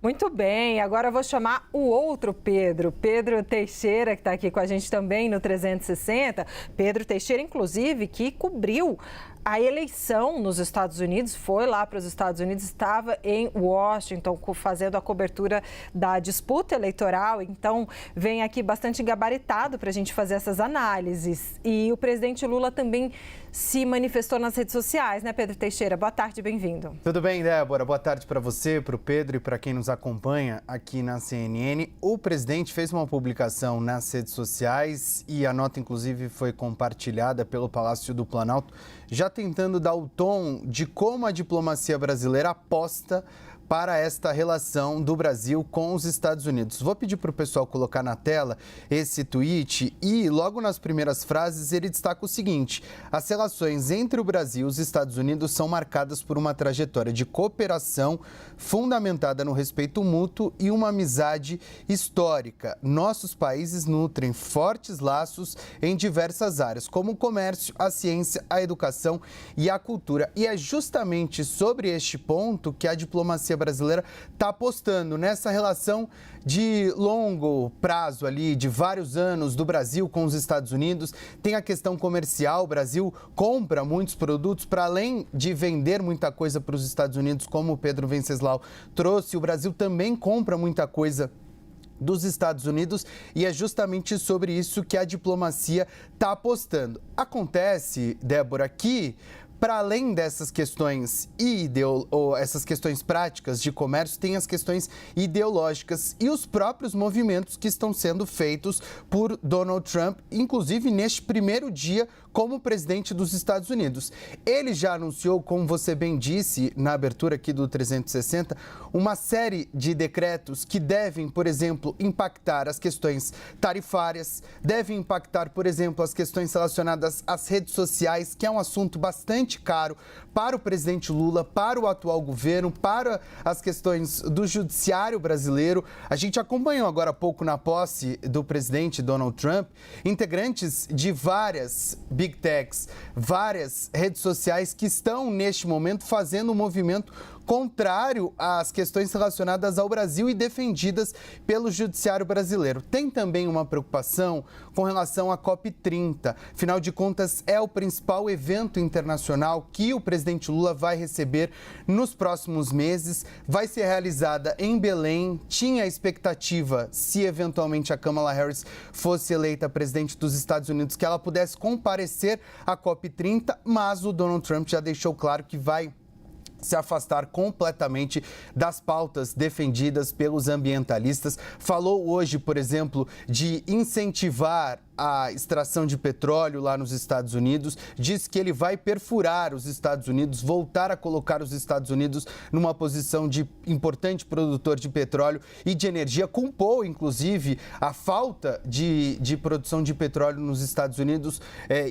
Muito bem, agora eu vou chamar o outro Pedro, Pedro Teixeira, que está aqui com a gente também no 360. Pedro Teixeira, inclusive, que cobriu a eleição nos Estados Unidos, foi lá para os Estados Unidos, estava em Washington fazendo a cobertura da disputa eleitoral, então vem aqui bastante gabaritado para a gente fazer essas análises. E o presidente Lula também se manifestou nas redes sociais, né, Pedro Teixeira? Boa tarde, bem-vindo. Tudo bem, Débora? Boa tarde para você, para o Pedro e para quem nos acompanha aqui na CNN. O presidente fez uma publicação nas redes sociais e a nota, inclusive, foi compartilhada pelo Palácio do Planalto, já tentando dar o tom de como a diplomacia brasileira aposta para esta relação do Brasil com os Estados Unidos. Vou pedir para o pessoal colocar na tela esse tweet e logo nas primeiras frases ele destaca o seguinte: as relações entre o Brasil e os Estados Unidos são marcadas por uma trajetória de cooperação fundamentada no respeito mútuo e uma amizade histórica. Nossos países nutrem fortes laços em diversas áreas, como o comércio, a ciência, a educação e a cultura. E é justamente sobre este ponto que a diplomacia brasileira está apostando nessa relação de longo prazo ali, de vários anos do Brasil com os Estados Unidos. Tem a questão comercial, o Brasil compra muitos produtos, para além de vender muita coisa para os Estados Unidos, como o Pedro Venceslau trouxe, o Brasil também compra muita coisa dos Estados Unidos e é justamente sobre isso que a diplomacia está apostando. Acontece, Débora, que para além dessas questões essas questões práticas de comércio, tem as questões ideológicas e os próprios movimentos que estão sendo feitos por Donald Trump, inclusive neste primeiro dia como presidente dos Estados Unidos. Ele já anunciou, como você bem disse na abertura aqui do 360, uma série de decretos que devem, por exemplo, impactar as questões tarifárias, devem impactar, por exemplo, as questões relacionadas às redes sociais, que é um assunto bastante caro para o presidente Lula, para o atual governo, para as questões do judiciário brasileiro. A gente acompanhou agora há pouco na posse do presidente Donald Trump, integrantes de várias Big Techs, várias redes sociais que estão neste momento fazendo um movimento contrário às questões relacionadas ao Brasil e defendidas pelo judiciário brasileiro. Tem também uma preocupação com relação à COP30. Afinal de contas, é o principal evento internacional que o presidente Lula vai receber nos próximos meses. Vai ser realizada em Belém. Tinha a expectativa, se eventualmente a Kamala Harris fosse eleita presidente dos Estados Unidos, que ela pudesse comparecer à COP30, mas o Donald Trump já deixou claro que vai se afastar completamente das pautas defendidas pelos ambientalistas. Falou hoje, por exemplo, de incentivar a extração de petróleo lá nos Estados Unidos, diz que ele vai perfurar os Estados Unidos, voltar a colocar os Estados Unidos numa posição de importante produtor de petróleo e de energia, culpou, inclusive, a falta de produção de petróleo nos Estados Unidos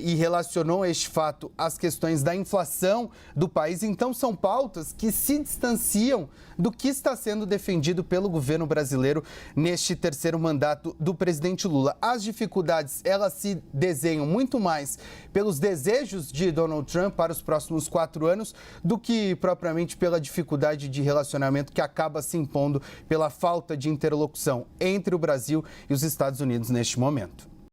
e relacionou este fato às questões da inflação do país. Então, são pautas que se distanciam do que está sendo defendido pelo governo brasileiro neste terceiro mandato do presidente Lula. As dificuldades, elas se desenham muito mais pelos desejos de Donald Trump para os próximos 4 anos do que propriamente pela dificuldade de relacionamento que acaba se impondo pela falta de interlocução entre o Brasil e os Estados Unidos neste momento.